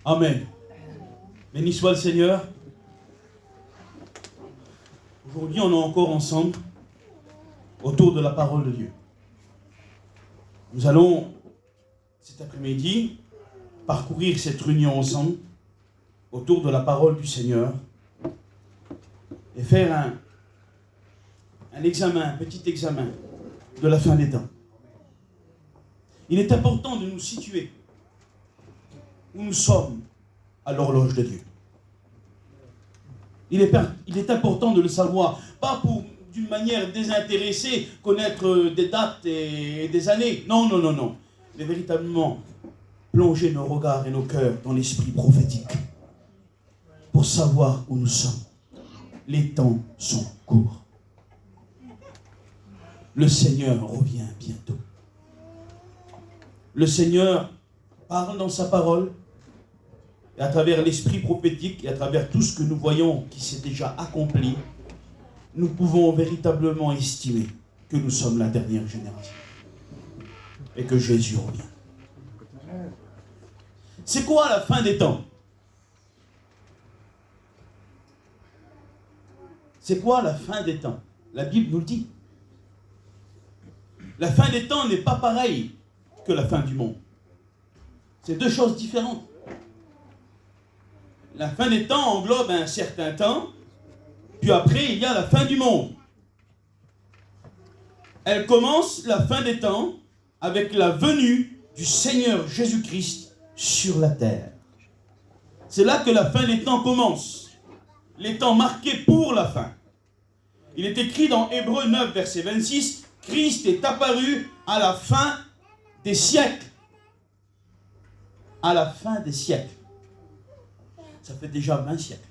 Amen. Béni soit le Seigneur. Aujourd'hui, on est encore ensemble autour de la parole de Dieu. Nous allons, cet après-midi, parcourir cette réunion ensemble autour de la parole du Seigneur et faire un examen, un petit examen de la fin des temps. Il est important de nous situer où nous sommes à l'horloge de Dieu. Il est important de le savoir, pas pour d'une manière désintéressée, connaître des dates et des années. Non, non, non, non. Mais véritablement, plonger nos regards et nos cœurs dans l'esprit prophétique pour savoir où nous sommes. Les temps sont courts. Le Seigneur revient bientôt. Le Seigneur parle dans sa parole, et à travers l'esprit prophétique, et à travers tout ce que nous voyons qui s'est déjà accompli, nous pouvons véritablement estimer que nous sommes la dernière génération. Et que Jésus revient. C'est quoi la fin des temps? C'est quoi la fin des temps? La Bible nous le dit. La fin des temps n'est pas pareille que la fin du monde. C'est deux choses différentes. La fin des temps englobe un certain temps, puis après il y a la fin du monde. Elle commence, la fin des temps, avec la venue du Seigneur Jésus-Christ sur la terre. C'est là que la fin des temps commence. Les temps marqués pour la fin. Il est écrit dans Hébreux 9, verset 26, Christ est apparu à la fin des siècles. À la fin des siècles. Ça fait déjà 20 siècles.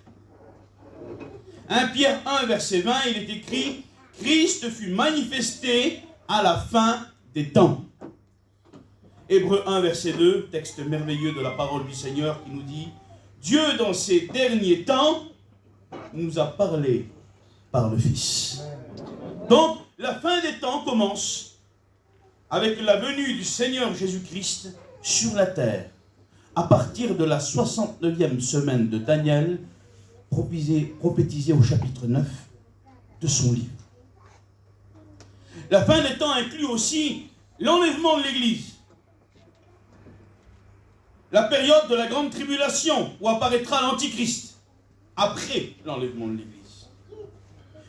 1 Pierre 1, verset 20, il est écrit, Christ fut manifesté à la fin des temps. Hébreux 1, verset 2, texte merveilleux de la parole du Seigneur qui nous dit, Dieu dans ces derniers temps nous a parlé par le Fils. Donc, la fin des temps commence avec la venue du Seigneur Jésus-Christ sur la terre, à partir de la 69e semaine de Daniel, prophétisée au chapitre 9 de son livre. La fin des temps inclut aussi l'enlèvement de l'Église. La période de la grande tribulation, où apparaîtra l'Antichrist, après l'enlèvement de l'Église.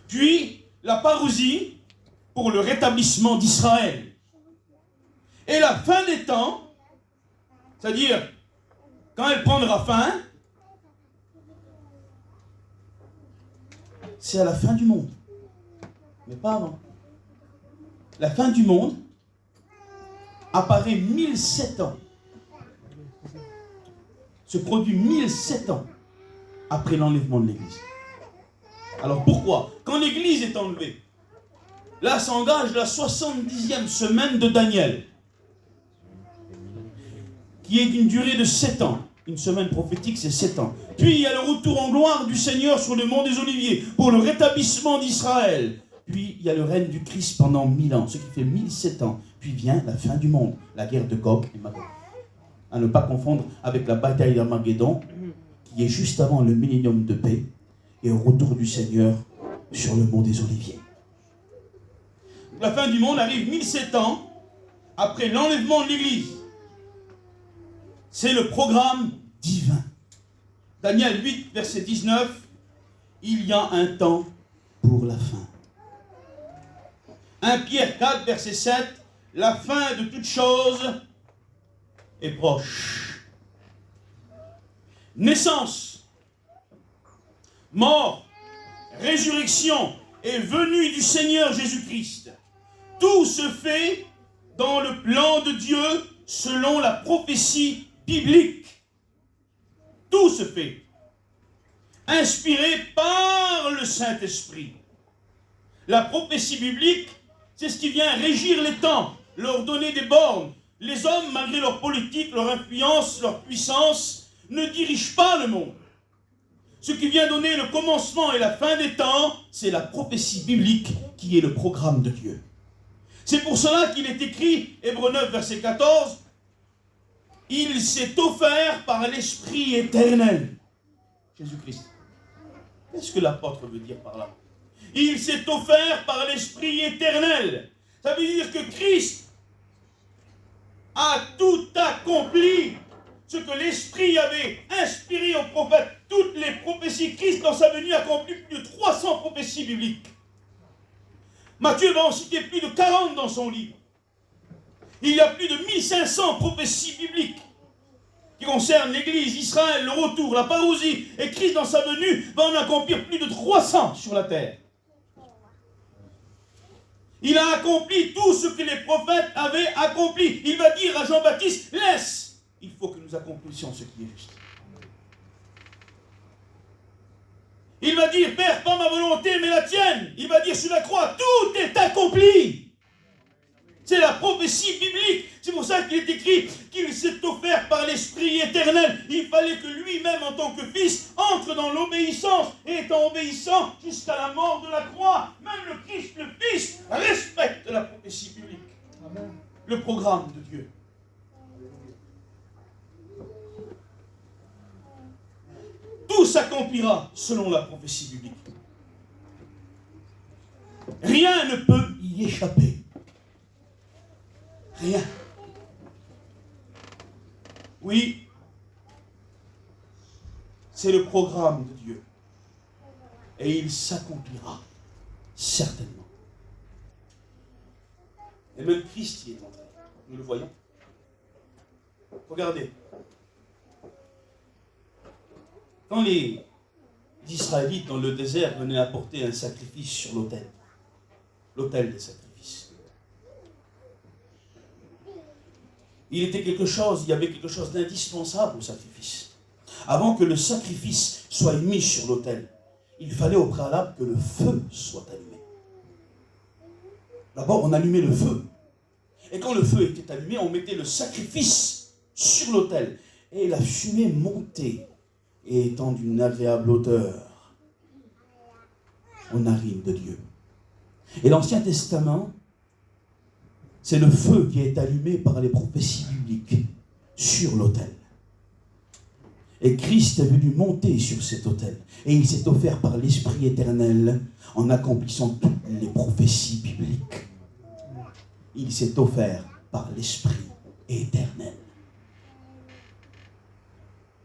Puis, la parousie, pour le rétablissement d'Israël. Et la fin des temps, c'est-à-dire, quand elle prendra fin, c'est à la fin du monde. Mais pas avant. La fin du monde apparaît 1007 ans. Se produit 1007 ans après l'enlèvement de l'Église. Alors pourquoi? Quand l'Église est enlevée, là s'engage la 70e semaine de Daniel, qui est d'une durée de 7 ans. Une semaine prophétique, c'est 7 ans. Puis il y a le retour en gloire du Seigneur sur le mont des Oliviers, pour le rétablissement d'Israël. Puis il y a le règne du Christ pendant 1000 ans, ce qui fait 1007 ans. Puis vient la fin du monde, la guerre de Gog et Magog. À ne pas confondre avec la bataille d'Armageddon, qui est juste avant le millénium de paix, et au retour du Seigneur sur le mont des Oliviers. La fin du monde arrive 1007 ans après l'enlèvement de l'Église. C'est le programme divin. Daniel 8, verset 19, il y a un temps pour la fin. 1 Pierre 4, verset 7, la fin de toute chose est proche. Naissance, mort, résurrection et venue du Seigneur Jésus-Christ. Tout se fait dans le plan de Dieu selon la prophétie biblique. Tout se fait. Inspiré par le Saint-Esprit. La prophétie biblique, c'est ce qui vient régir les temps, leur donner des bornes. Les hommes, malgré leur politique, leur influence, leur puissance, ne dirigent pas le monde. Ce qui vient donner le commencement et la fin des temps, c'est la prophétie biblique qui est le programme de Dieu. C'est pour cela qu'il est écrit, Hébreux 9, verset 14, Il s'est offert par l'Esprit éternel. Jésus-Christ. Qu'est-ce que l'apôtre veut dire par là? Il s'est offert par l'Esprit éternel. Ça veut dire que Christ a tout accompli. Ce que l'Esprit avait inspiré aux prophètes, toutes les prophéties. Christ, dans sa venue, a accompli plus de 300 prophéties bibliques. Matthieu va en citer plus de 40 dans son livre. Il y a plus de 1500 prophéties bibliques qui concernent l'Église, Israël, le retour, la parousie. Et Christ, dans sa venue, va en accomplir plus de 300 sur la terre. Il a accompli tout ce que les prophètes avaient accompli. Il va dire à Jean-Baptiste, laisse. Il faut que nous accomplissions ce qui est juste. Il va dire, Père, pas ma volonté, mais la tienne. Il va dire sur la croix, tout est accompli. C'est la prophétie biblique. C'est pour ça qu'il est écrit qu'il s'est offert par l'Esprit éternel. Il fallait que lui-même, en tant que fils, entre dans l'obéissance. Et étant obéissant jusqu'à la mort de la croix, même le Christ, le Fils, respecte la prophétie biblique. Amen. Le programme de Dieu. Tout s'accomplira selon la prophétie biblique. Rien ne peut y échapper. Rien. Oui, c'est le programme de Dieu. Et il s'accomplira, certainement. Et même Christ y est entré. Nous le voyons. Regardez. Quand les Israélites dans le désert venaient apporter un sacrifice sur l'autel des sacrifices, il y avait quelque chose d'indispensable au sacrifice. Avant que le sacrifice soit mis sur l'autel, il fallait au préalable que le feu soit allumé. D'abord, on allumait le feu. Et quand le feu était allumé, on mettait le sacrifice sur l'autel. Et la fumée montait. Et étant d'une agréable odeur aux narines de Dieu. Et l'Ancien Testament, c'est le feu qui est allumé par les prophéties bibliques sur l'autel. Et Christ est venu monter sur cet autel. Et il s'est offert par l'Esprit éternel en accomplissant toutes les prophéties bibliques. Il s'est offert par l'Esprit éternel.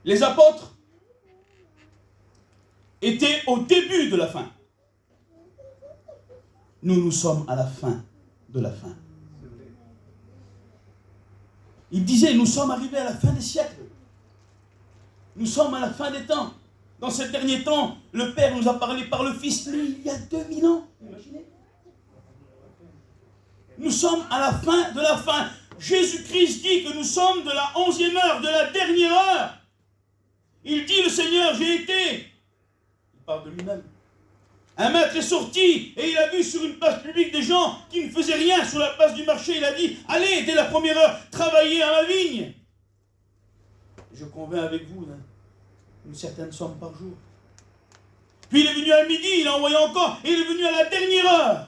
Les apôtres était au début de la fin. Nous sommes à la fin de la fin. Il disait, nous sommes arrivés à la fin des siècles. Nous sommes à la fin des temps. Dans ces derniers temps, le Père nous a parlé par le Fils, mais il y a 2000 ans. Imaginez. Nous sommes à la fin de la fin. Jésus-Christ dit que nous sommes de la 11e heure, de la dernière heure. Il dit, le Seigneur, j'ai été... de lui-même. Un maître est sorti et il a vu sur une place publique des gens qui ne faisaient rien sur la place du marché. Il a dit, allez, dès la première heure, travaillez à ma vigne. Je convainc avec vous, une certaine somme par jour. Puis il est venu à midi, il a envoyé encore, et il est venu à la dernière heure.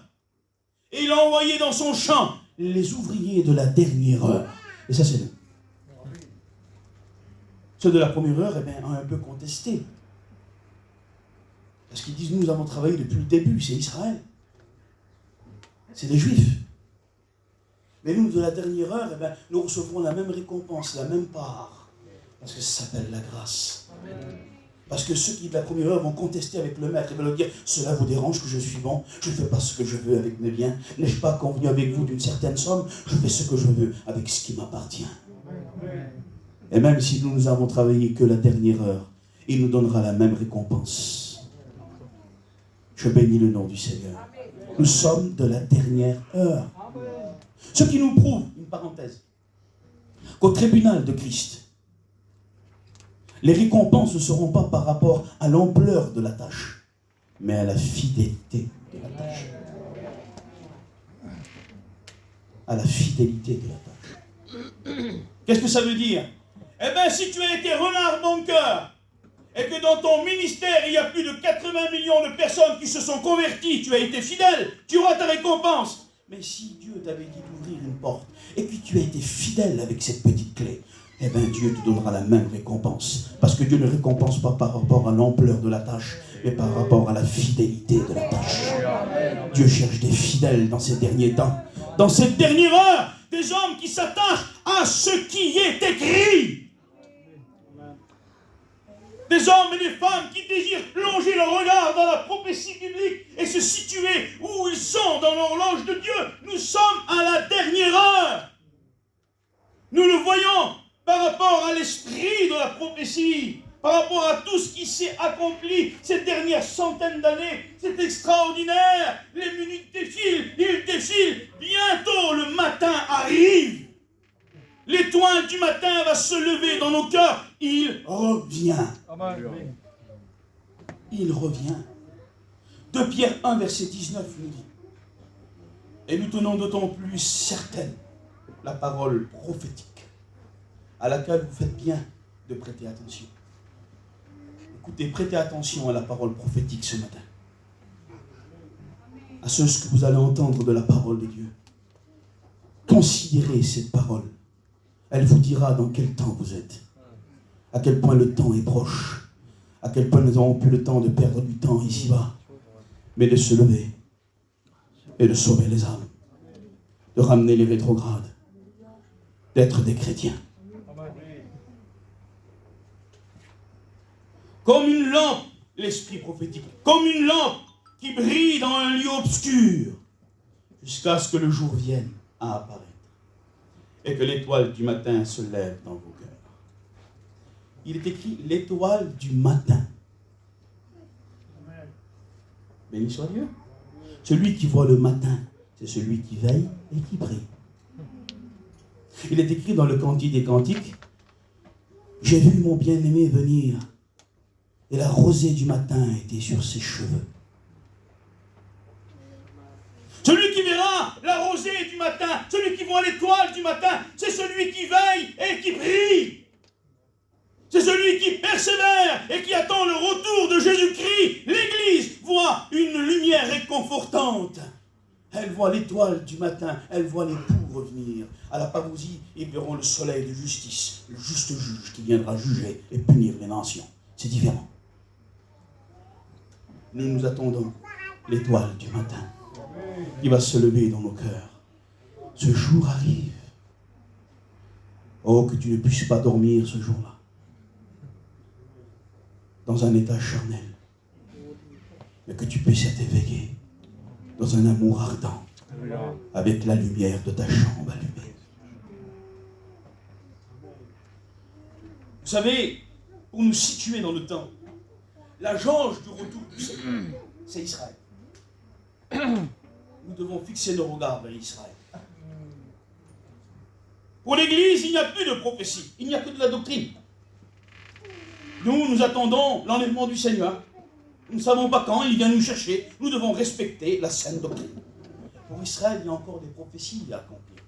Et il a envoyé dans son champ les ouvriers de la dernière heure. Et ça, c'est nous. Ceux de la première heure, ont un peu contesté. Parce qu'ils disent, nous avons travaillé depuis le début, c'est Israël. C'est des Juifs. Mais nous, de la dernière heure, nous recevrons la même récompense, la même part. Parce que ça s'appelle la grâce. Amen. Parce que ceux qui, de la première heure, vont contester avec le maître, et vont leur dire, cela vous dérange que je suis bon, je ne fais pas ce que je veux avec mes biens. N'ai-je pas convenu avec vous d'une certaine somme? Je fais ce que je veux avec ce qui m'appartient. Amen. Et même si nous avons travaillé que la dernière heure, il nous donnera la même récompense. Je bénis le nom du Seigneur. Nous sommes de la dernière heure. Ce qui nous prouve, une parenthèse, qu'au tribunal de Christ, les récompenses ne seront pas par rapport à l'ampleur de la tâche, mais à la fidélité de la tâche. À la fidélité de la tâche. Qu'est-ce que ça veut dire? Eh bien, si tu as été renard bon cœur, et que dans ton ministère, il y a plus de 80 millions de personnes qui se sont converties, tu as été fidèle, tu auras ta récompense. Mais si Dieu t'avait dit d'ouvrir une porte, et puis tu as été fidèle avec cette petite clé, eh bien Dieu te donnera la même récompense. Parce que Dieu ne récompense pas par rapport à l'ampleur de la tâche, mais par rapport à la fidélité de la tâche. Dieu cherche des fidèles dans ces derniers temps. Dans cette dernière heure, des hommes qui s'attachent à ce qui est écrit. Des hommes et des femmes qui désirent plonger leur regard dans la prophétie biblique et se situer où ils sont dans l'horloge de Dieu. Nous sommes à la dernière heure. Nous le voyons par rapport à l'esprit de la prophétie, par rapport à tout ce qui s'est accompli ces dernières centaines d'années. C'est extraordinaire. Les minutes défilent, ils défilent. Bientôt le matin arrive. L'étoile du matin va se lever dans nos cœurs. Il revient. Il revient. 2 Pierre 1, verset 19 nous dit. Et nous tenons d'autant plus certaine la parole prophétique à laquelle vous faites bien de prêter attention. Écoutez, prêtez attention à la parole prophétique ce matin. À ce que vous allez entendre de la parole de Dieu. Considérez cette parole. Elle vous dira dans quel temps vous êtes. À quel point le temps est proche. À quel point nous n'avons plus le temps de perdre du temps ici-bas. Mais de se lever. Et de sauver les âmes. De ramener les rétrogrades. D'être des chrétiens. Comme une lampe, l'esprit prophétique. Comme une lampe qui brille dans un lieu obscur. Jusqu'à ce que le jour vienne à apparaître. Et que l'étoile du matin se lève dans vos cœurs. Il est écrit l'étoile du matin. Béni soit Dieu. Celui qui voit le matin, c'est celui qui veille et qui prie. Il est écrit dans le Cantique des Cantiques, j'ai vu mon bien-aimé venir, et la rosée du matin était sur ses cheveux. Celui qui verra la rosée du matin, celui qui voit l'étoile du matin, c'est celui qui veille et qui prie. C'est celui qui persévère et qui attend le retour de Jésus-Christ. L'Église voit une lumière réconfortante. Elle voit l'étoile du matin, elle voit l'époux revenir. À la parousie, ils verront le soleil de justice, le juste juge qui viendra juger et punir les nations. C'est différent. Nous attendons l'étoile du matin qui va se lever dans nos cœurs. Ce jour arrive. Oh, que tu ne puisses pas dormir ce jour-là. Dans un état charnel. Mais que tu puisses être éveillé dans un amour ardent. Avec la lumière de ta chambre allumée. Vous savez, pour nous situer dans le temps, la jauge du retour du Seigneur, c'est Israël. Nous devons fixer nos regards vers Israël. Pour l'Église, il n'y a plus de prophétie. Il n'y a que de la doctrine. Nous attendons l'enlèvement du Seigneur. Nous ne savons pas quand il vient nous chercher. Nous devons respecter la sainte doctrine. Pour Israël, il y a encore des prophéties à accomplir.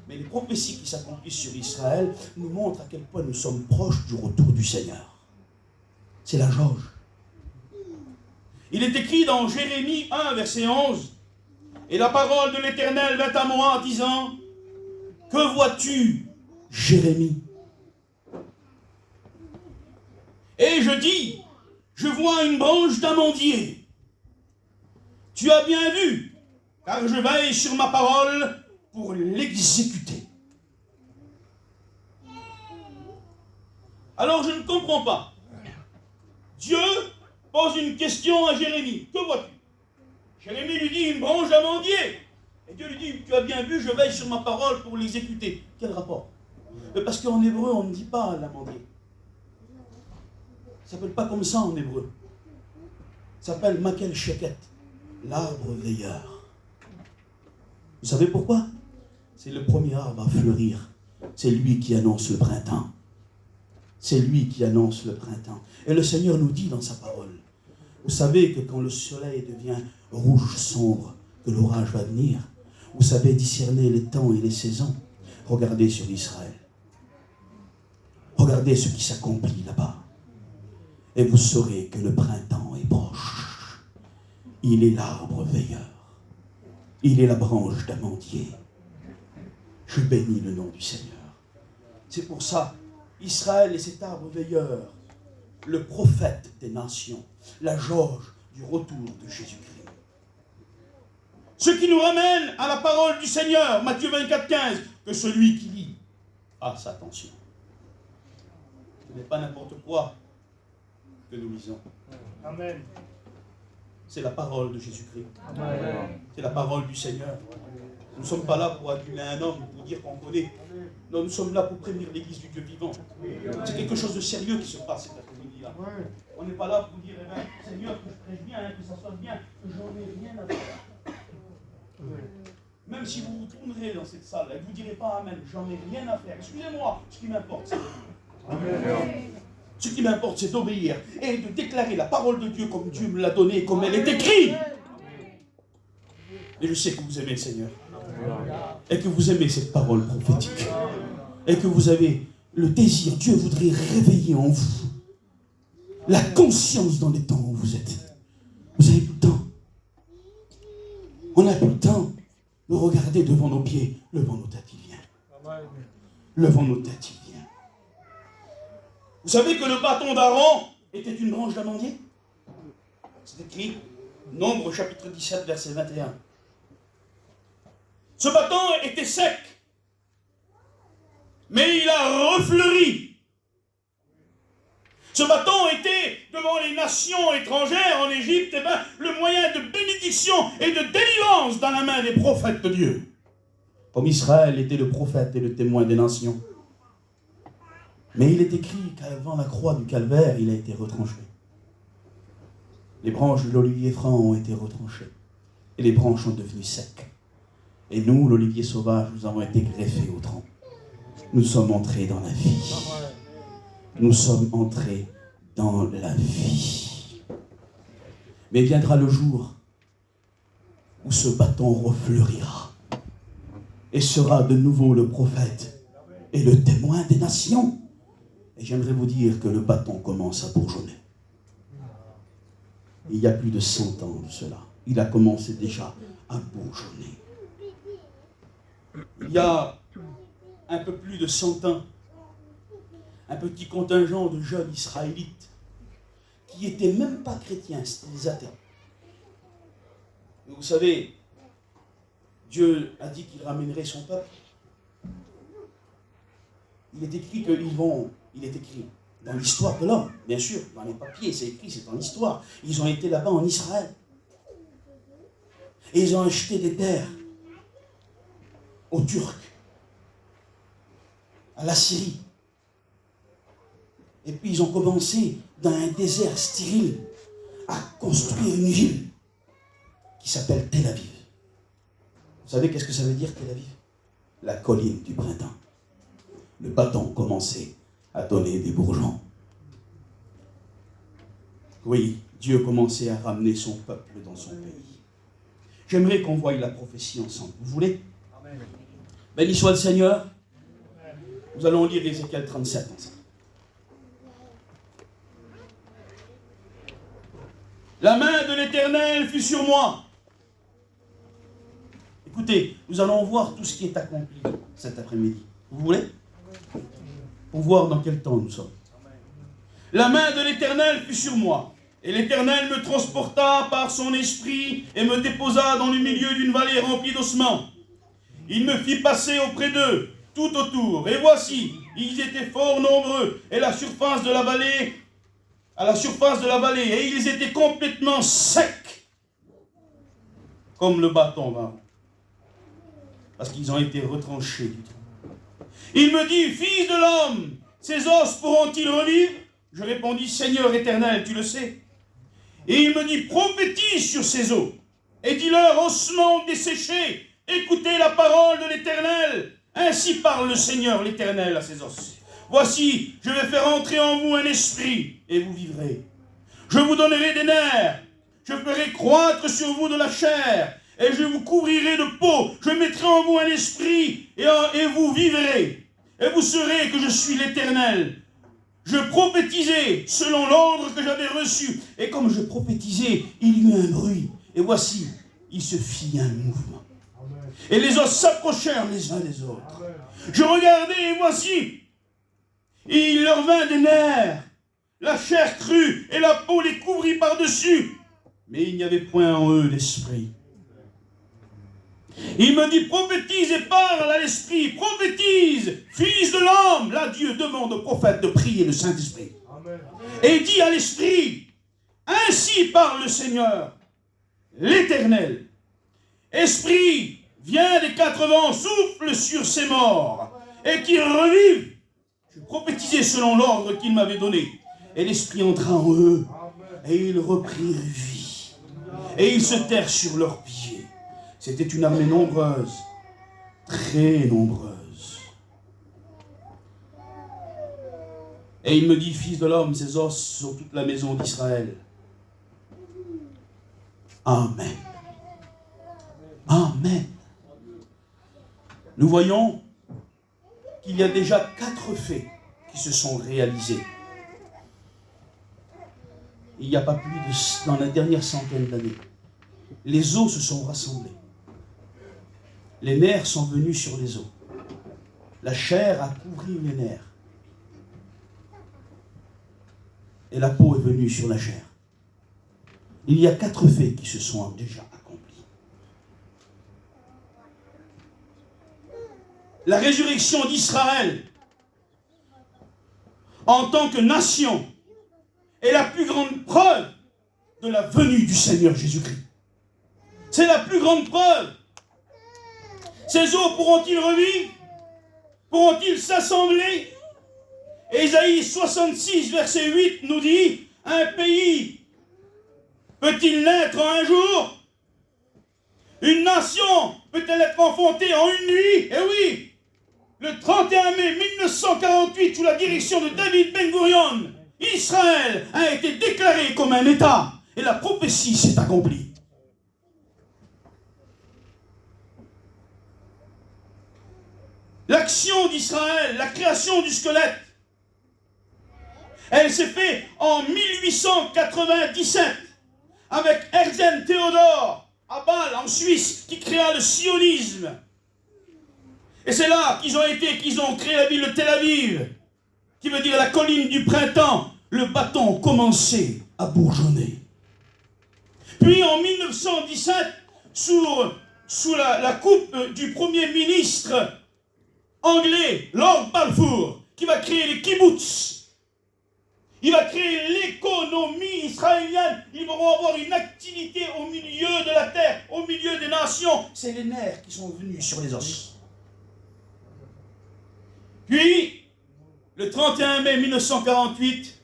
Mais les prophéties qui s'accomplissent sur Israël nous montrent à quel point nous sommes proches du retour du Seigneur. C'est la jauge. Il est écrit dans Jérémie 1, verset 11, et la parole de l'Éternel vint à moi en disant, que vois-tu, Jérémie? Et je dis, je vois une branche d'amandier. Tu as bien vu, car je veille sur ma parole pour l'exécuter. Alors je ne comprends pas. Dieu pose une question à Jérémie. Que vois-tu? Jérémie lui dit une branche d'amandier. Et Dieu lui dit, tu as bien vu, je veille sur ma parole pour l'exécuter. Quel rapport? Parce qu'en hébreu, on ne dit pas l'amandier. Ça ne s'appelle pas comme ça en hébreu. Ça s'appelle Makel Sheket, l'arbre veilleur. Vous savez pourquoi? C'est le premier arbre à fleurir. C'est lui qui annonce le printemps. C'est lui qui annonce le printemps. Et le Seigneur nous dit dans sa parole, vous savez que quand le soleil devient rouge sombre, que l'orage va venir, vous savez discerner les temps et les saisons. Regardez sur Israël. Regardez ce qui s'accomplit là-bas. Et vous saurez que le printemps est proche. Il est l'arbre veilleur. Il est la branche d'amandier. Je bénis le nom du Seigneur. C'est pour ça Israël est cet arbre veilleur, le prophète des nations, la jauge du retour de Jésus-Christ. Ce qui nous ramène à la parole du Seigneur, Matthieu 24, 15, que celui qui lit fasse attention. Ce n'est pas n'importe quoi que nous lisons. Amen. C'est la parole de Jésus-Christ. C'est la parole du Seigneur. Nous ne sommes pas là pour aduler un homme, pour dire qu'on connaît. Non, nous sommes là pour prévenir l'Église du Dieu vivant. C'est quelque chose de sérieux qui se passe cet après-midi-là. On n'est pas là pour dire, eh bien, Seigneur, que je prêche bien, que ça soit bien, que j'en ai rien à faire. Même si vous vous tournerez dans cette salle et que vous ne direz pas Amen, j'en ai rien à faire. Excusez-moi, ce qui m'importe, c'est ce qui m'importe, c'est d'obéir et de déclarer la parole de Dieu comme Dieu me l'a donnée, comme elle est écrite. Et je sais que vous aimez le Seigneur. Et que vous aimez cette parole prophétique. Et que vous avez le désir, Dieu voudrait réveiller en vous la conscience dans les temps où vous êtes. Vous avez plus le temps. On n'a plus le temps de regarder devant nos pieds. Levons nos têtes, il vient. Levons nos têtes, il vient. Vous savez que le bâton d'Aaron était une branche d'amandier? C'est écrit, Nombre chapitre 17, verset 21. Ce bâton était sec, mais il a refleuri. Ce bâton était, devant les nations étrangères en Égypte, le moyen de bénédiction et de délivrance dans la main des prophètes de Dieu. Comme Israël était le prophète et le témoin des nations. Mais il est écrit qu'avant la croix du calvaire, il a été retranché. Les branches de l'olivier franc ont été retranchées. Et les branches sont devenues secs. Et nous, l'olivier sauvage, nous avons été greffés au tronc. Nous sommes entrés dans la vie. Nous sommes entrés dans la vie. Mais viendra le jour où ce bâton refleurira et sera de nouveau le prophète et le témoin des nations. Et j'aimerais vous dire que le bâton commence à bourgeonner. Il y a plus de 100 ans de cela. Il a commencé déjà à bourgeonner. Il y a un peu plus de 100 ans, un petit contingent de jeunes israélites qui n'étaient même pas chrétiens, c'était des athées. Et vous savez, Dieu a dit qu'il ramènerait son peuple. Il est écrit il est écrit dans l'histoire de l'homme, bien sûr, dans les papiers, c'est écrit, c'est dans l'histoire. Ils ont été là-bas en Israël. Et ils ont acheté des terres aux Turcs, à la Syrie. Et puis ils ont commencé dans un désert stérile à construire une ville qui s'appelle Tel Aviv. Vous savez qu'est-ce que ça veut dire Tel Aviv? La colline du printemps. Le bâton commençait à donner des bourgeons. Oui, Dieu commençait à ramener son peuple dans son pays. J'aimerais qu'on voie la prophétie ensemble. Vous voulez? Amen. Béni soit le Seigneur. Nous allons lire Ézéchiel 37 ensemble. La main de l'Éternel fut sur moi. Écoutez, nous allons voir tout ce qui est accompli cet après-midi. Vous voulez? Pour voir dans quel temps nous sommes. La main de l'Éternel fut sur moi. Et l'Éternel me transporta par son esprit et me déposa dans le milieu d'une vallée remplie d'ossements. Il me fit passer auprès d'eux, tout autour. Et voici, ils étaient fort nombreux, et à la surface de la vallée, et ils étaient complètement secs, comme le bâton d'Aaron, parce qu'ils ont été retranchés du tronc. Il me dit, fils de l'homme, ces os pourront-ils revivre? Je répondis, Seigneur éternel, tu le sais. Et il me dit, prophétise sur ces os, et dis-leur, ossements desséchés, écoutez la parole de l'Éternel. Ainsi parle le Seigneur l'Éternel à ses os. Voici, je vais faire entrer en vous un esprit, et vous vivrez. Je vous donnerai des nerfs, je ferai croître sur vous de la chair, et je vous couvrirai de peau. Je mettrai en vous un esprit, et vous vivrez. Et vous saurez que je suis l'Éternel. Je prophétisais selon l'ordre que j'avais reçu. Et comme je prophétisais, il y eut un bruit. Et voici, il se fit un mouvement. Amen. Et les os s'approchèrent les uns des autres. Amen. Je regardais et voici, Il leur vint des nerfs, la chair crue et la peau les couvrit par-dessus. Mais il n'y avait point en eux l'esprit. Il me dit, prophétise et parle à l'esprit, prophétise, fils de l'homme. Là, Dieu demande au prophète de prier le Saint-Esprit. Et dit à l'esprit, ainsi parle le Seigneur, l'Éternel. Esprit, viens des quatre vents, souffle sur ces morts, et qu'ils revivent. Je prophétisais selon l'ordre qu'il m'avait donné. Et l'Esprit entra en eux, et ils reprirent vie. Et ils se terrent sur leurs pieds. C'était une armée nombreuse, très nombreuse. Et il me dit, fils de l'homme, ces os sont toute la maison d'Israël. Amen. Amen. Nous voyons qu'il y a déjà 4 faits qui se sont réalisés. Il n'y a pas plus de, dans la dernière centaine d'années. Les os se sont rassemblés. Les nerfs sont venus sur les os. La chair a couvert les nerfs. Et la peau est venue sur la chair. Il y a 4 faits qui se sont déjà accomplis. La résurrection d'Israël en tant que nation est la plus grande preuve de la venue du Seigneur Jésus-Christ. C'est la plus grande preuve. Ces os pourront-ils revivre? Pourront-ils s'assembler? Ésaïe 66, verset 8 nous dit, un pays peut-il naître en un jour? Une nation peut-elle être enfantée en une nuit? Eh oui, le 31 mai 1948, sous la direction de David Ben-Gurion, Israël a été déclaré comme un État et la prophétie s'est accomplie. L'action d'Israël, la création du squelette, elle s'est faite en 1897 avec Herzl Theodor à Bâle en Suisse qui créa le sionisme. Et c'est là qu'ils ont créé la ville de Tel Aviv, qui veut dire la colline du printemps. Le bâton commençait à bourgeonner. Puis en 1917, sous la coupe du premier ministre anglais, Lord Balfour, qui va créer les kibbutz. Il va créer l'économie israélienne. Ils vont avoir une activité au milieu de la terre, au milieu des nations. C'est les nerfs qui sont venus sur les os. Puis, le 31 mai 1948,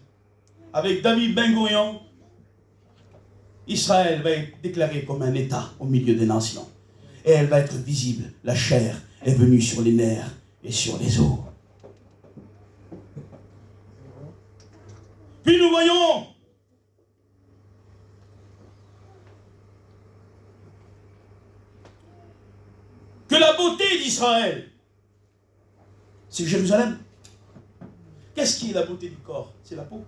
avec David Ben-Gurion, Israël va être déclaré comme un État au milieu des nations. Et elle va être visible. La chair est venue sur les nerfs et sur les os. Puis nous voyons que la beauté d'Israël, c'est Jérusalem. Qu'est-ce qui est la beauté du corps? C'est la peau.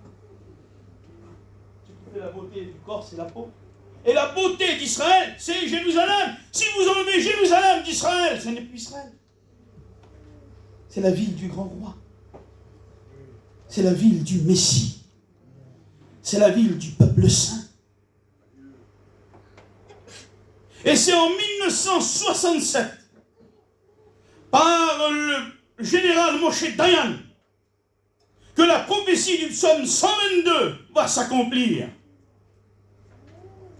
Ce qui fait la beauté du corps, c'est la peau. Et la beauté d'Israël, c'est Jérusalem. Si vous enlevez Jérusalem d'Israël, ce n'est plus Israël. C'est la ville du grand roi. C'est la ville du Messie. C'est la ville du peuple saint. Et c'est en 1967, par le général Moshe Dayan, que la prophétie du psaume 122 va s'accomplir.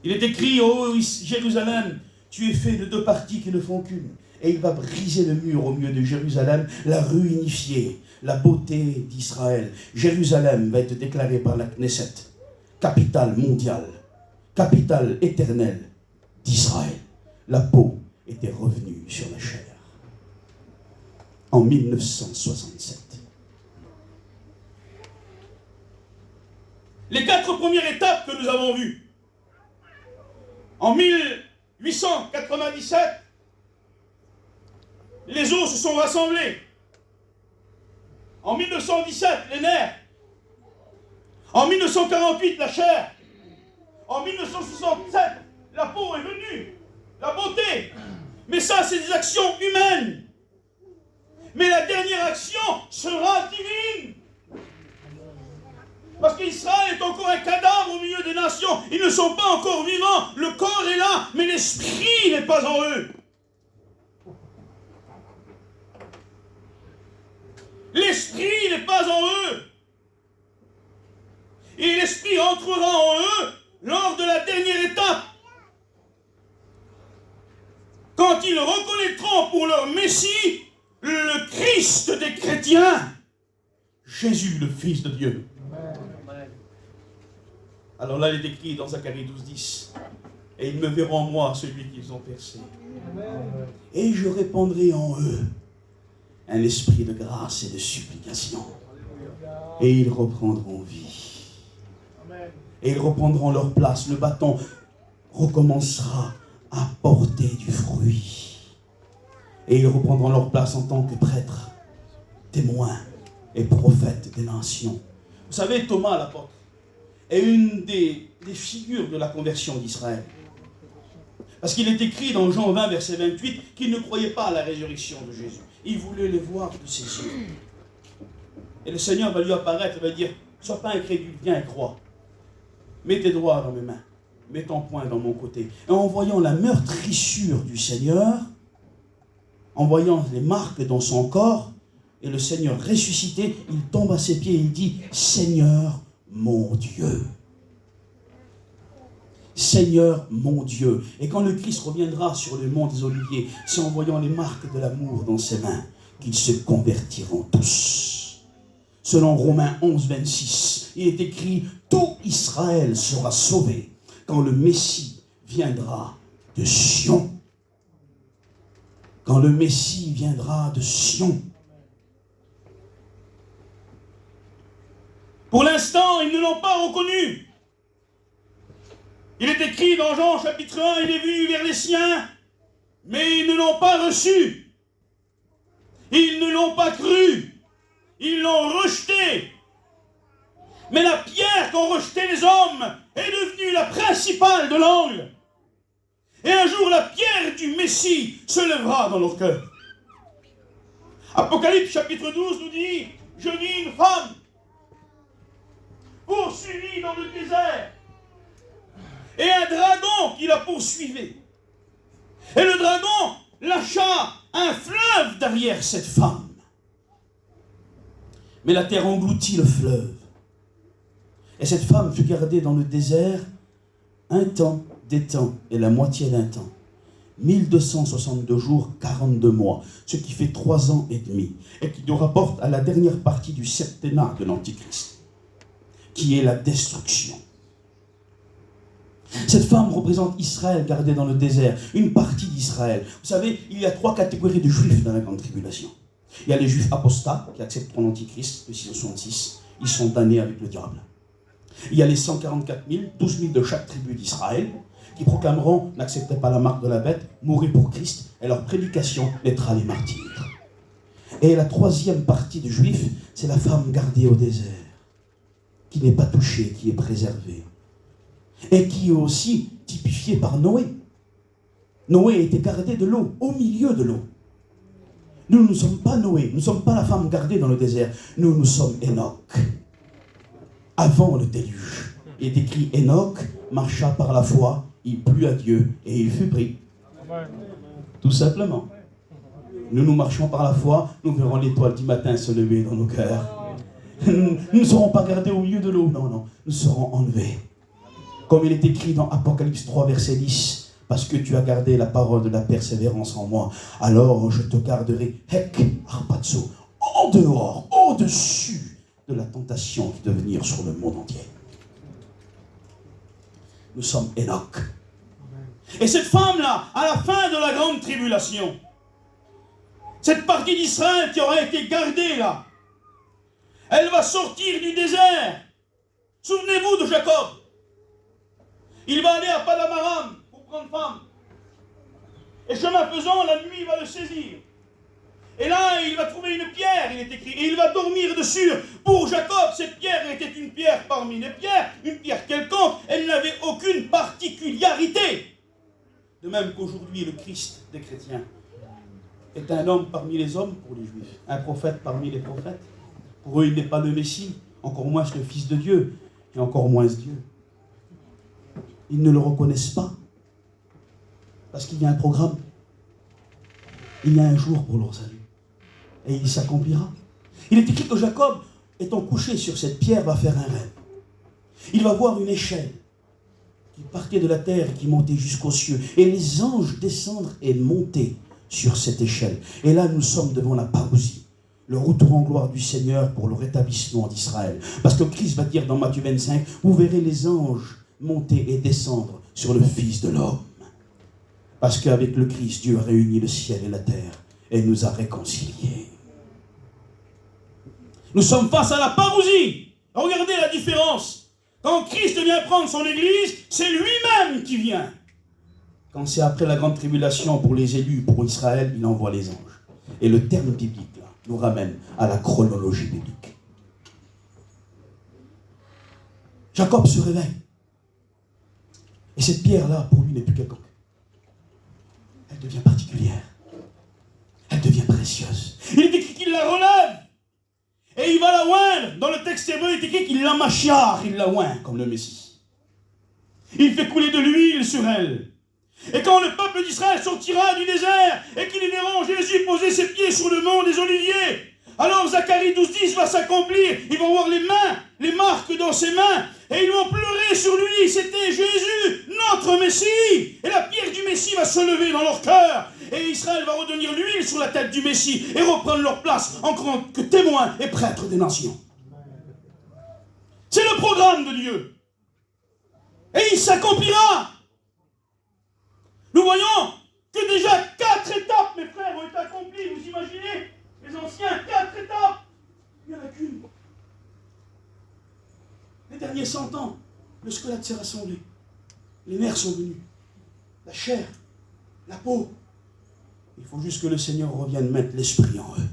Il est écrit, ô Jérusalem, tu es fait de 2 parties qui ne font qu'une. Et il va briser le mur au milieu de Jérusalem, la réunifier, la beauté d'Israël. Jérusalem va être déclarée par la Knesset capitale mondiale, capitale éternelle d'Israël. La peau était revenue sur la chair. En 1967. Les 4 premières étapes que nous avons vues. En 1897, les os se sont rassemblés. En 1917, les nerfs. En 1948, la chair. En 1967, la peau est venue. La beauté. Mais ça, c'est des actions humaines. Mais la dernière action sera divine. Parce qu'Israël est encore un cadavre au milieu des nations. Ils ne sont pas encore vivants. Le corps est là, mais l'esprit n'est pas en eux. L'esprit n'est pas en eux. Et l'esprit entrera en eux lors de la dernière étape. Quand ils reconnaîtront pour leur Messie le Christ des chrétiens, Jésus, le Fils de Dieu. Alors là, il est écrit dans Zacharie 12:10, et ils me verront moi, celui qu'ils ont percé. Et je répandrai en eux un esprit de grâce et de supplication. Et ils reprendront vie. Et ils reprendront leur place. Le bâton recommencera à porter du fruit. Et ils reprendront leur place en tant que prêtres, témoins et prophètes des nations. Vous savez, Thomas l'apôtre est une des figures de la conversion d'Israël. Parce qu'il est écrit dans Jean 20, verset 28, qu'il ne croyait pas à la résurrection de Jésus. Il voulait le voir de ses yeux. Et le Seigneur va lui apparaître et va dire, sois pas incrédule, viens et crois. Mets tes doigts dans mes mains, mets ton poing dans mon côté. Et en voyant la meurtrissure du Seigneur, en voyant les marques dans son corps, et le Seigneur ressuscité, il tombe à ses pieds et il dit, Seigneur, mon Dieu. Seigneur, mon Dieu. Et quand le Christ reviendra sur le mont des Oliviers, c'est en voyant les marques de l'amour dans ses mains qu'ils se convertiront tous. Selon Romains 11, 26, il est écrit, tout Israël sera sauvé quand le Messie viendra de Sion. Quand le Messie viendra de Sion. Pour l'instant, ils ne l'ont pas reconnu. Il est écrit dans Jean chapitre 1, il est venu vers les siens, mais ils ne l'ont pas reçu. Ils ne l'ont pas cru. Ils l'ont rejeté. Mais la pierre qu'ont rejeté les hommes est devenue la principale de l'angle. Et un jour, la pierre du Messie se lèvera dans leur cœur. Apocalypse chapitre 12 nous dit, je vis une femme poursuivie dans le désert. Et un dragon qui la poursuivait. Et le dragon lâcha un fleuve derrière cette femme. Mais la terre engloutit le fleuve. Et cette femme fut gardée dans le désert un temps, des temps et la moitié d'un temps. 1262 jours, 42 mois, ce qui fait 3 ans et demi. Et qui nous rapporte à la dernière partie du septennat de l'Antichrist, qui est la destruction. Cette femme représente Israël gardé dans le désert, une partie d'Israël. Vous savez, il y a 3 catégories de juifs dans la grande tribulation. Il y a les juifs apostats qui accepteront l'Antichrist de 666, ils sont damnés avec le diable. Il y a les 144 000, 12 000 de chaque tribu d'Israël, qui proclameront, n'acceptez pas la marque de la bête, mourrez pour Christ, et leur prédication mettra les martyrs. Et la 3e partie de juifs, c'est la femme gardée au désert, qui n'est pas touchée, qui est préservée. Et qui est aussi typifiée par Noé. Noé était gardé de l'eau, au milieu de l'eau. Nous ne sommes pas Noé, nous ne sommes pas la femme gardée dans le désert, nous sommes Enoch. Avant le déluge. Il est écrit, Enoch marcha par la foi, il plut à Dieu et il fut pris. Tout simplement. Nous marchons par la foi, nous verrons l'étoile du matin se lever dans nos cœurs. Nous ne serons pas gardés au milieu de l'eau, non, nous serons enlevés. Comme il est écrit dans Apocalypse 3, verset 10, parce que tu as gardé la parole de la persévérance en moi, alors je te garderai, hek, arpazo, en dehors, au-dessus de la tentation qui doit venir sur le monde entier. Nous sommes Enoch. Et cette femme-là, à la fin de la grande tribulation, cette partie d'Israël qui aura été gardée là, elle va sortir du désert. Souvenez-vous de Jacob. Il va aller à Padamaram pour prendre femme. Et chemin faisant, la nuit va le saisir. Et là, il va trouver une pierre, il est écrit, et il va dormir dessus. Pour Jacob, cette pierre était une pierre parmi les pierres, une pierre quelconque, elle n'avait aucune particularité. De même qu'aujourd'hui, le Christ des chrétiens est un homme parmi les hommes pour les Juifs, un prophète parmi les prophètes. Pour eux, il n'est pas le Messie, encore moins le Fils de Dieu, et encore moins Dieu. Ils ne le reconnaissent pas, parce qu'il y a un programme. Il y a un jour pour leur salut, et il s'accomplira. Il est écrit que Jacob, étant couché sur cette pierre, va faire un rêve. Il va voir une échelle qui partait de la terre et qui montait jusqu'aux cieux. Et les anges descendre et monter sur cette échelle. Et là, nous sommes devant la parousie, le retour en gloire du Seigneur pour le rétablissement d'Israël. Parce que Christ va dire dans Matthieu 25, vous verrez les anges monter et descendre sur le Fils de l'homme. Parce qu'avec le Christ, Dieu a réuni le ciel et la terre et nous a réconciliés. Nous sommes face à la parousie. Regardez la différence. Quand Christ vient prendre son église, c'est lui-même qui vient. Quand c'est après la grande tribulation pour les élus, pour Israël, il envoie les anges. Et le terme biblique, là, nous ramène à la chronologie biblique. Jacob se réveille. Et cette pierre-là, pour lui, n'est plus quelconque. Elle devient particulière. Elle devient précieuse. Il est écrit qu'il la relève. Et il va la oindre. Dans le texte hébreu, il est écrit qu'il la mâchare, il la oint comme le Messie. Il fait couler de l'huile sur elle. Et quand le peuple d'Israël sortira du désert et qu'il y verront Jésus poser ses pieds sur le mont des Oliviers, alors Zacharie 12:10 va s'accomplir. Ils vont voir les mains, les marques dans ses mains, et ils vont pleurer sur lui. C'était Jésus, notre Messie. Et la pierre du Messie va se lever dans leur cœur. Et Israël va redonner l'huile sur la tête du Messie et reprendre leur place en tant que témoins et prêtres des nations. C'est le programme de Dieu. Et il s'accomplira. Nous voyons que déjà 4 étapes, mes frères, ont été accomplies. Vous imaginez, les anciens, 4 étapes. Il n'y en a qu'une. Les derniers 100 ans, le squelette s'est rassemblé. Les nerfs sont venus. La chair, la peau. Il faut juste que le Seigneur revienne mettre l'esprit en eux.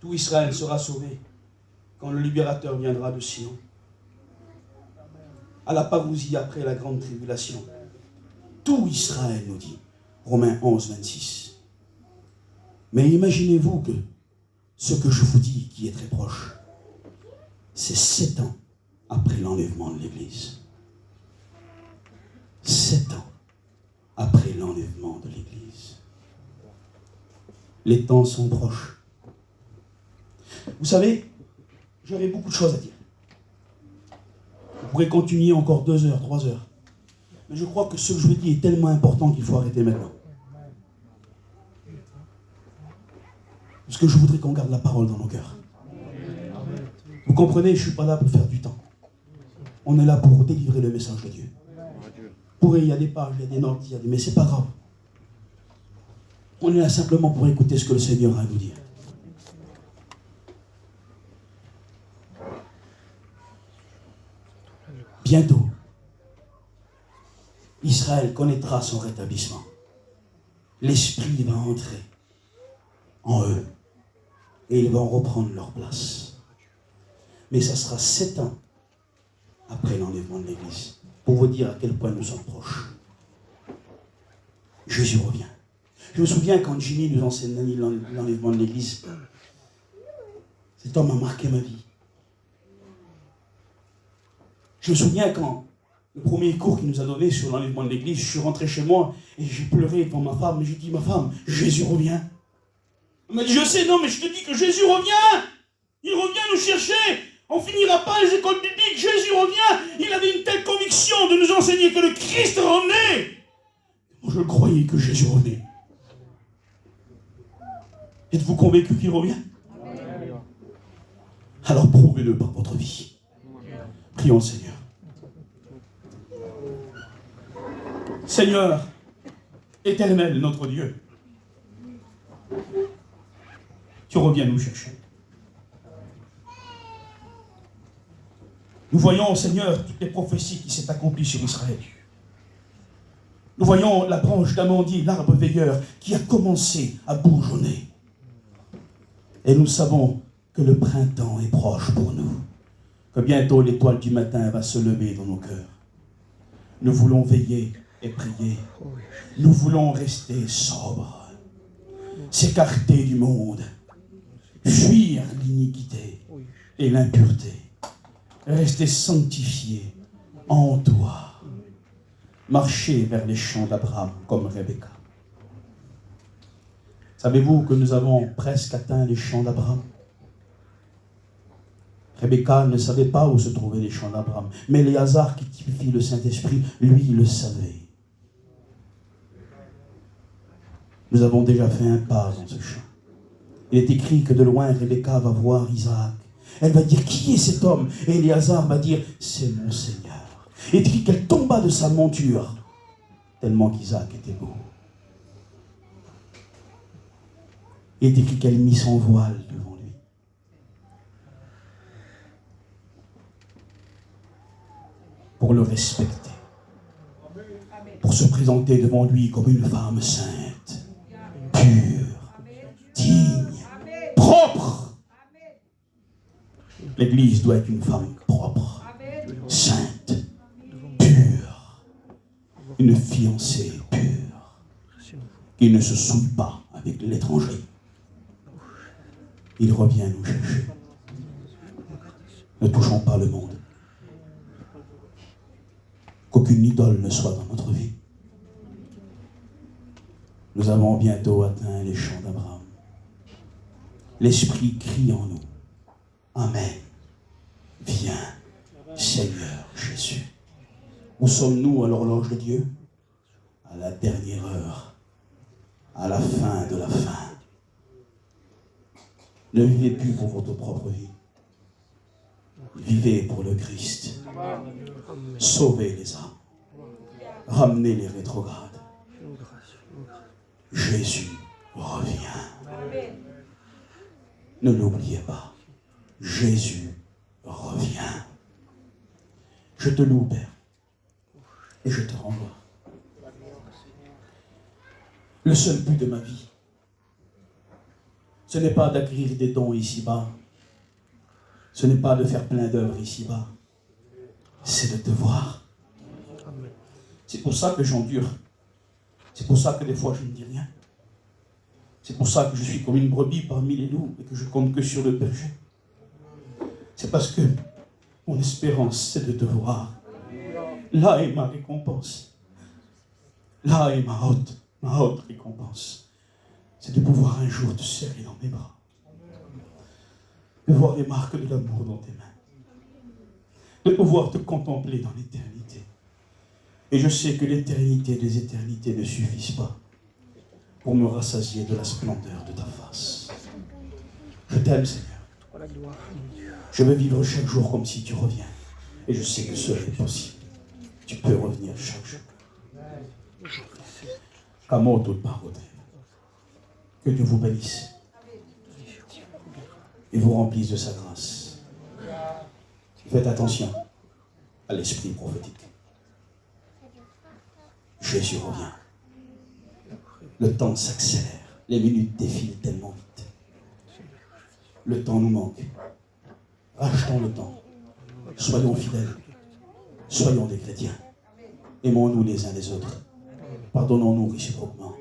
Tout Israël sera sauvé quand le libérateur viendra de Sion. À la parousie après la grande tribulation. Tout Israël nous dit. Romains 11, 26. Mais imaginez-vous que ce que je vous dis qui est très proche, c'est 7 ans après l'enlèvement de l'Église. 7 ans après l'enlèvement de l'Église. Les temps sont proches. Vous savez, j'aurais beaucoup de choses à dire. On pourrait continuer encore 2 heures, 3 heures. Mais je crois que ce que je vous dis est tellement important qu'il faut arrêter maintenant. Parce que je voudrais qu'on garde la parole dans nos cœurs. Vous comprenez, je ne suis pas là pour faire du temps. On est là pour délivrer le message de Dieu. Il y a des pages, il y a des notes, mais c'est pas grave. On est là simplement pour écouter ce que le Seigneur a à nous dire. Bientôt, Israël connaîtra son rétablissement. L'Esprit va entrer en eux et ils vont reprendre leur place. Mais ça sera 7 ans après l'enlèvement de l'Église pour vous dire à quel point nous sommes proches. Jésus revient. Je me souviens quand Jimmy nous enseignait l'enlèvement de l'Église. Cet homme a marqué ma vie. Je me souviens quand le premier cours qu'il nous a donné sur l'enlèvement de l'Église, je suis rentré chez moi et j'ai pleuré devant ma femme. J'ai dit, ma femme, Jésus revient. Elle m'a dit, je sais, non, mais je te dis que Jésus revient. Il revient nous chercher. On finira pas les écoles bibliques. Jésus revient. Il avait une telle conviction de nous enseigner que le Christ revenait. Moi, je croyais que Jésus revenait. Êtes-vous convaincu qu'il revient? Alors prouvez-le par votre vie. Prions le Seigneur. Seigneur, éternel, notre Dieu, tu reviens nous chercher. Nous voyons, Seigneur, toutes les prophéties qui s'est accomplies sur Israël. Nous voyons la branche d'amandier, l'arbre veilleur, qui a commencé à bourgeonner. Et nous savons que le printemps est proche pour nous. Que bientôt l'étoile du matin va se lever dans nos cœurs. Nous voulons veiller et prier. Nous voulons rester sobres. S'écarter du monde. fuir l'iniquité et l'impureté. Restez sanctifiés en toi. Marchez vers les champs d'Abraham comme Rebecca. Savez-vous que nous avons presque atteint les champs d'Abraham? Rebecca ne savait pas où se trouvaient les champs d'Abraham. Mais Éléazar, qui typifie le Saint-Esprit, lui, il le savait. Nous avons déjà fait un pas dans ce champ. Il est écrit que de loin, Rebecca va voir Isaac. Elle va dire, qui est cet homme? Et Éléazar va dire, c'est mon Seigneur. Il est écrit qu'elle tomba de sa monture, tellement qu'Isaac était beau. Il est écrit qu'elle mit son voile devant lui. Pour le respecter. Pour se présenter devant lui comme une femme sainte, pure, digne, propre. L'Église doit être une femme propre, sainte, pure. Une fiancée pure, qui ne se souille pas avec l'étranger. Il revient nous chercher. Ne touchons pas le monde. Qu'aucune idole ne soit dans notre vie. Nous avons bientôt atteint les champs d'Abraham. L'Esprit crie en nous. Amen. Viens, Seigneur Jésus. Où sommes-nous à l'horloge de Dieu? À la dernière heure. À la fin de la fin. Ne vivez plus pour votre propre vie. Vivez pour le Christ. Sauvez les âmes. Ramenez les rétrogrades. Jésus revient. Ne l'oubliez pas. Jésus revient. Je te loue, Père. Et je te rends gloire. Le seul but de ma vie, ce n'est pas d'acquérir des dons ici-bas. Ce n'est pas de faire plein d'œuvres ici-bas. C'est de te voir. C'est pour ça que j'endure. C'est pour ça que des fois je ne dis rien. C'est pour ça que je suis comme une brebis parmi les loups et que je compte que sur le berger. C'est parce que mon espérance, c'est de te voir. Là est ma récompense. Là est ma haute récompense. C'est de pouvoir un jour te serrer dans mes bras. De voir les marques de l'amour dans tes mains. De pouvoir te contempler dans l'éternité. Et je sais que l'éternité des éternités ne suffisent pas pour me rassasier de la splendeur de ta face. Je t'aime, Seigneur. Je veux vivre chaque jour comme si tu reviens. Et je sais que cela est possible. Tu peux revenir chaque jour. Que Dieu vous bénisse et vous remplisse de sa grâce. Faites attention à l'esprit prophétique. Jésus revient. Le temps s'accélère. Les minutes défilent tellement vite. Le temps nous manque. Rachetons le temps. Soyons fidèles. Soyons des chrétiens. Aimons-nous les uns les autres. Pardonnons-nous réciproquement.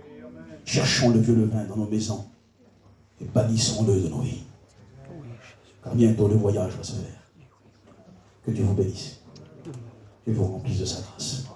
Cherchons le vieux levain dans nos maisons et bannissons-le de nos vies. Car bientôt le voyage va se faire. Que Dieu vous bénisse et vous remplisse de sa grâce.